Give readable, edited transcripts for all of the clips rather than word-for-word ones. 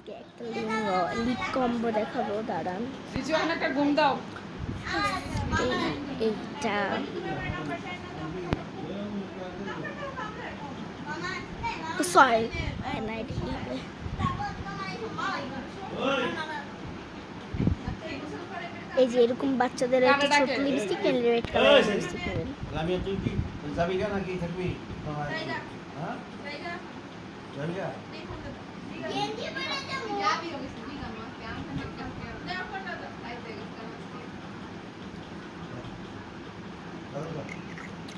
আজকে একটা lip combo দেখাবো, দাঁড়ান। একটা ঘুম দাও। এইটা সরি এই যে এরকম বাচ্চাদের একটা ছোট লিপস্টিক পেলে রেড কালারের লিপস্টিক নেবেন। লামিয়া তুই কি যাবি না নাকি থাকবি? হ্যাঁ যাবি না?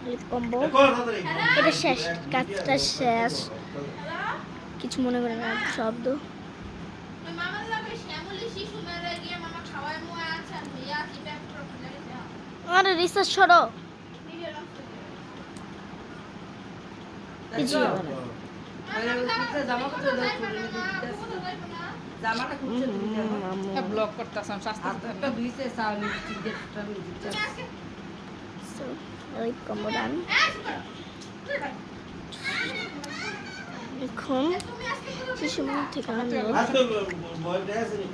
লিপ কম্বো এটা শেষ, কাজটা শেষ, কিছু মনে করেন না শব্দ। আরে রিসার্চ ছড়ো ব্লক করতেছাম শাস্তি দুইছে সাউ লিপস্টিক দেখটা মিউজিকটা সো লিপ কম্বো ডান। এখন শিশু মন থেকে আনবো আজকে বলতে আছে নি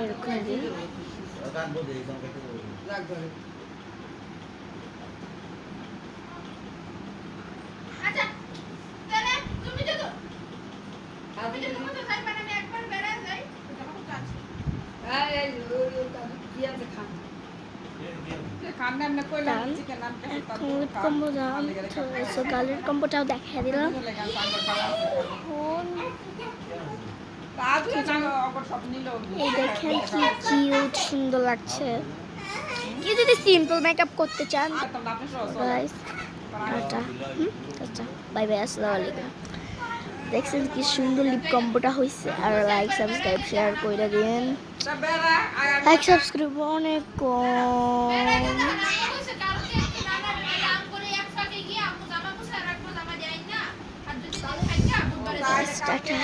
এরকম দিয়ে কাটবো দে একদম কেটে দেবো লাগ ধরে আচ্ছা তাহলে তুমি যতো আমি যতো তো যাই মানে আমি একবার বেড়া যাই এটা খুব কাছে এই কি আছে খান কান্না না কইলাম ডান। চিকেন নামটা এখন লিপ কম্বো ডান। সো কালার কম্বোটাও দেখাই দিলাম। এই দেখেন কি কিউট সুন্দর লাগছে। কেউ যদি সিম্পল মেকআপ করতে চান guys tata tata bye bye, আসসালামু আলাইকুম। দেখছেন কি সুন্দর লিপ কম্বোটা হইছে। আর লাইক সাবস্ক্রাইব শেয়ার কইরা দিন। লাইক সাবস্ক্রাইব অনেক কম। টাটা।